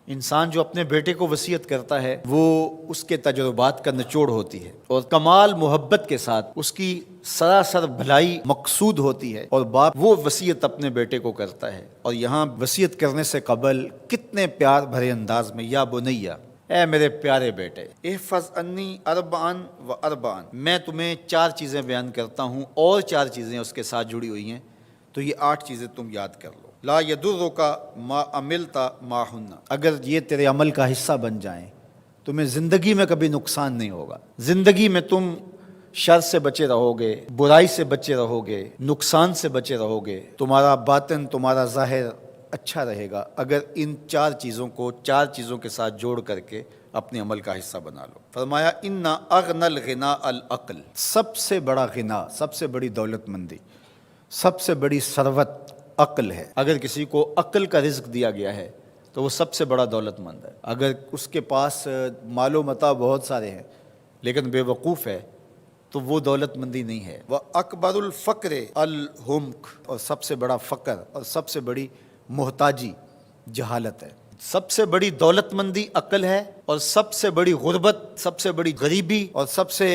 انسان جو اپنے بیٹے کو وصیت کرتا ہے وہ اس کے تجربات کا نچوڑ ہوتی ہے، اور کمال محبت کے ساتھ اس کی سراسر بھلائی مقصود ہوتی ہے، اور باپ وہ وصیت اپنے بیٹے کو کرتا ہے۔ اور یہاں وصیت کرنے سے قبل کتنے پیار بھرے انداز میں، یا بنیا، اے میرے پیارے بیٹے، احفظ انی اربعن و اربعن، میں تمہیں 4 چیزیں بیان کرتا ہوں، اور 4 چیزیں اس کے ساتھ جڑی ہوئی ہیں، تو یہ 8 چیزیں تم یاد کر لو۔ لا یضرک ما عملت معہن، اگر یہ تیرے عمل کا حصہ بن جائیں تمہیں زندگی میں کبھی نقصان نہیں ہوگا، زندگی میں تم شر سے بچے رہو گے، برائی سے بچے رہو گے، نقصان سے بچے رہو گے، تمہارا باطن تمہارا ظاہر اچھا رہے گا اگر ان 4 چیزوں کو 4 چیزوں کے ساتھ جوڑ کر کے اپنے عمل کا حصہ بنا لو۔ فرمایا ان اغنى الغناء العقل، سب سے بڑا غنا، سب سے بڑی دولت مندی، سب سے بڑی ثروت عقل ہے۔ اگر کسی کو عقل کا رزق دیا گیا ہے تو وہ سب سے بڑا دولت مند ہے۔ اگر اس کے پاس مال و متاع بہت سارے ہیں لیکن بے وقوف ہے تو وہ دولت مندی نہیں ہے۔ وَأَكْبَرُ الْفَقْرِ الْحُمْقُ، اور سب سے بڑا فقر اور سب سے بڑی محتاجی جہالت ہے۔ سب سے بڑی دولت مندی عقل ہے، اور سب سے بڑی غربت، سب سے بڑی غریبی اور سب سے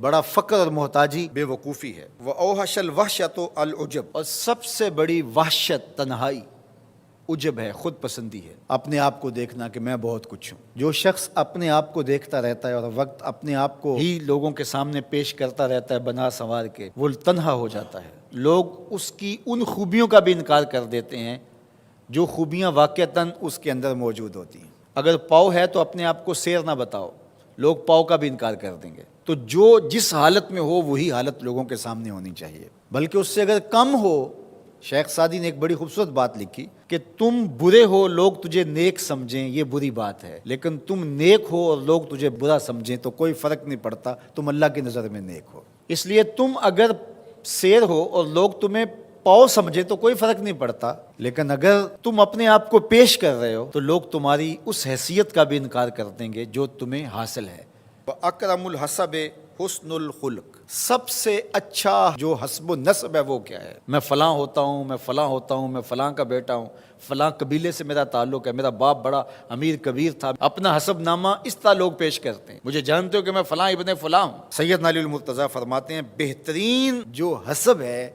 بڑا فقر اور محتاجی بے وقوفی ہے۔ وَأَوْحَشَ الْوَحْشَةُ الْعُجْبُ، اور سب سے بڑی وحشت تنہائی عجب ہے، خود پسندی ہے، اپنے آپ کو دیکھنا کہ میں بہت کچھ ہوں۔ جو شخص اپنے آپ کو دیکھتا رہتا ہے اور وقت اپنے آپ کو ہی لوگوں کے سامنے پیش کرتا رہتا ہے بنا سنوار کے، وہ تنہا ہو جاتا ہے۔ لوگ اس کی ان خوبیوں کا بھی انکار کر دیتے ہیں جو خوبیاں واقعتاً اس کے اندر موجود ہوتی ہیں۔ اگر پاؤ ہے تو اپنے آپ کو سیر نہ بتاؤ، لوگ پاؤ کا بھی انکار کر دیں گے۔ تو جو جس حالت میں ہو وہی حالت لوگوں کے سامنے ہونی چاہیے، بلکہ اس سے اگر کم ہو۔ شیخ سعدی نے ایک بڑی خوبصورت بات لکھی کہ تم برے ہو لوگ تجھے نیک سمجھیں یہ بری بات ہے، لیکن تم نیک ہو اور لوگ تجھے برا سمجھیں تو کوئی فرق نہیں پڑتا، تم اللہ کی نظر میں نیک ہو۔ اس لیے تم اگر سیر ہو اور لوگ تمہیں پاؤ سمجھے تو کوئی فرق نہیں پڑتا، لیکن اگر تم اپنے آپ کو پیش کر رہے ہو تو لوگ تمہاری اس حیثیت کا بھی انکار کر دیں گے جو تمہیں حاصل ہے۔ وَأَكْرَمُ الْحَسَبِ حُسْنُ الْخُلُقِ، سب سے اچھا جو حسب و نسب ہے وہ کیا ہے؟ میں فلاں ہوتا ہوں، میں فلاں ہوتا ہوں، میں فلاں کا بیٹا ہوں، فلاں قبیلے سے میرا تعلق ہے، میرا باپ بڑا امیر کبیر تھا۔ اپنا حسب نامہ اس طرح لوگ پیش کرتے ہیں، مجھے جانتے ہو کہ میں فلاں ابن فلاں ہوں۔ سیدنا علی المرتضیٰ فرماتے ہیں بہترین جو حسب ہے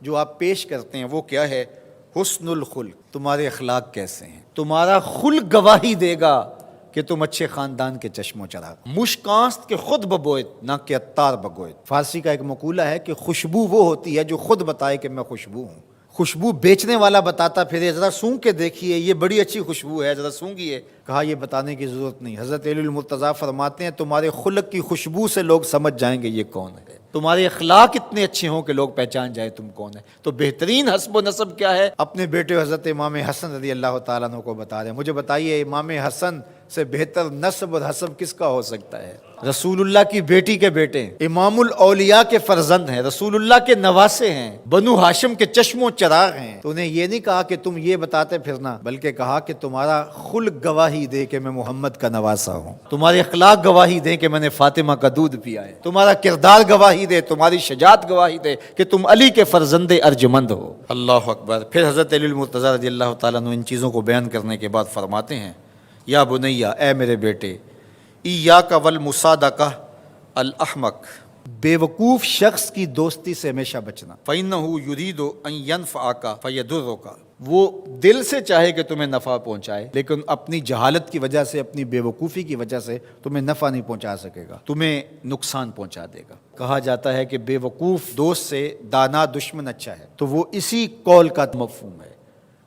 جو آپ پیش کرتے ہیں وہ کیا ہے؟ حسن الخلق، تمہارے اخلاق کیسے ہیں، تمہارا خلق گواہی دے گا کہ تم اچھے خاندان کے چشم و چراغ۔ مشکانست کے خود ببوئت نہ کہ عطار بگوئت۔ فارسی کا ایک مقولہ ہے کہ خوشبو وہ ہوتی ہے جو خود بتائے کہ میں خوشبو ہوں۔ خوشبو بیچنے والا بتاتا پھر ذرا سونگ کے دیکھیے یہ بڑی اچھی خوشبو ہے، ذرا سونگیے، کہا یہ بتانے کی ضرورت نہیں۔ حضرت علی المرتضیٰ فرماتے ہیں تمہارے خلق کی خوشبو سے لوگ سمجھ جائیں گے یہ کون ہے، تمہارے اخلاق اتنے اچھے ہوں کہ لوگ پہچان جائیں تم کون ہے۔ تو بہترین حسب و نسب کیا ہے؟ اپنے بیٹے حضرت امام حسن رضی اللہ تعالیٰ عنہ کو بتا رہے ہیں، مجھے بتائیے امام حسن سے بہتر نسب اور حسب کس کا ہو سکتا ہے؟ رسول اللہ کی بیٹی کے بیٹے، امام الاولیاء کے فرزند ہیں، رسول اللہ کے نواسے ہیں، بنو ہاشم کے چشم و چراغ ہیں۔ تو انہیں یہ نہیں کہا کہ تم یہ بتاتے پھرنا، بلکہ کہا کہ تمہارا خلق گواہی دے کہ میں محمد کا نواسا ہوں، تمہارے اخلاق گواہی دے کہ میں نے فاطمہ کا دودھ پیا ہے، تمہارا کردار گواہی دے، تمہاری شجاعت گواہی دے کہ تم علی کے فرزند ارجمند ہو۔ اللہ اکبر۔ پھر حضرت علی المرتضیٰ رضی اللہ تعالیٰ عنہ ان چیزوں کو بیان کرنے کے بعد فرماتے ہیں یا بنیا، اے میرے بیٹے، ایاک والمصادقہ الاحمق، بے وقوف شخص کی دوستی سے ہمیشہ بچنا۔ فإنہ یرید ان ینفعک فیضرک، وہ دل سے چاہے کہ تمہیں نفع پہنچائے لیکن اپنی جہالت کی وجہ سے، اپنی بے وقوفی کی وجہ سے تمہیں نفع نہیں پہنچا سکے گا، تمہیں نقصان پہنچا دے گا۔ کہا جاتا ہے کہ بے وقوف دوست سے دانا دشمن اچھا ہے، تو وہ اسی قول کا مفہوم ہے۔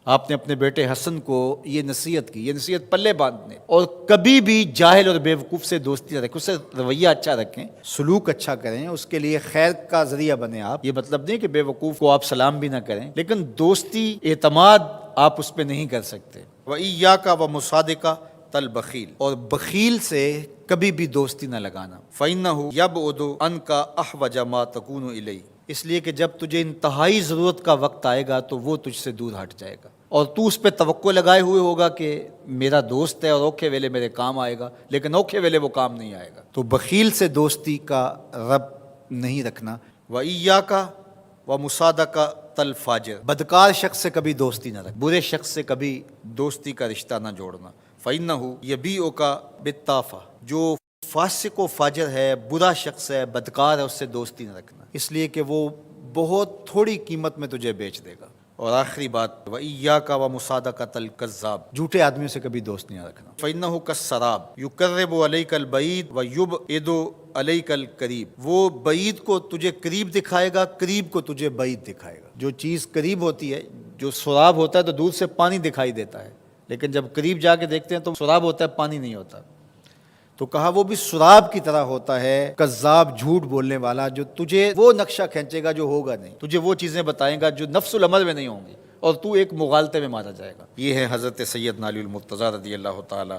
آپ نے اپنے بیٹے حسن کو یہ نصیحت کی، یہ نصیحت پلے باندھنے، اور کبھی بھی جاہل اور بے وقوف سے دوستی نہ رکھیں، اس سے رویہ اچھا رکھیں، سلوک اچھا کریں، اس کے لیے خیر کا ذریعہ بنیں آپ۔ یہ مطلب نہیں کہ بے وقوف کو آپ سلام بھی نہ کریں، لیکن دوستی، اعتماد آپ اس پہ نہیں کر سکتے۔ وَإِيَّاكَ وَمُصَادِقَةَ الْبَخِيلِ، اور بخیل سے کبھی بھی دوستی نہ لگانا۔ فَإِنَّهُ يَبْعُدُ عَنْكَ أَحْوَجَ مَا تَكُونُ إِلَيْهِ، اس لیے کہ جب تجھے انتہائی ضرورت کا وقت آئے گا تو وہ تجھ سے دور ہٹ جائے گا، اور تو اس پہ توقع لگائے ہوئے ہوگا کہ میرا دوست ہے اور اوکھے ویلے میرے کام آئے گا، لیکن اوکھے ویلے وہ کام نہیں آئے گا۔ تو بخیل سے دوستی کا رب نہیں رکھنا۔ وَإِيَّاكَ وَمُصَادَقَةَ الْفَاجِرِ، بدکار شخص سے کبھی دوستی نہ رکھ، برے شخص سے کبھی دوستی کا رشتہ نہ جوڑنا۔ فَإِنَّهُ يَبِيعُكَ بِالطَّافَةِ، جو فاسق و فاجر ہے، برا شخص ہے، بدکار ہے، اس سے دوستی نہ رکھنا، اس لیے کہ وہ بہت تھوڑی قیمت میں تجھے بیچ دے گا۔ اور آخری بات، وَإِيَّاكَ وَمُصَادَقَةَ الْكَذَّابِ، جھوٹے آدمیوں سے کبھی دوست نہیں رکھنا۔ فَإِنَّهُ كَالسَّرَابِ يُقَرِّبُ عَلَيْكَ الْبَعِيدَ وَيُبْعِدُ عَلَيْكَ الْقَرِيبَ، وہ بعید کو تجھے قریب دکھائے گا، قریب کو تجھے بعید دکھائے گا۔ جو چیز قریب ہوتی ہے، جو سراب ہوتا ہے تو دور سے پانی دکھائی دیتا ہے، لیکن جب قریب جا کے دیکھتے ہیں تو سراب ہوتا ہے، پانی نہیں ہوتا۔ تو کہا وہ بھی سراب کی طرح ہوتا ہے، کذاب، جھوٹ بولنے والا، جو تجھے وہ نقشہ کھینچے گا جو ہوگا نہیں، تجھے وہ چیزیں بتائے گا جو نفس العمل میں نہیں ہوں گی، اور تو ایک مغالطے میں مارا جائے گا۔ یہ ہے حضرت سیدنا علی المرتضیٰ رضی اللہ تعالی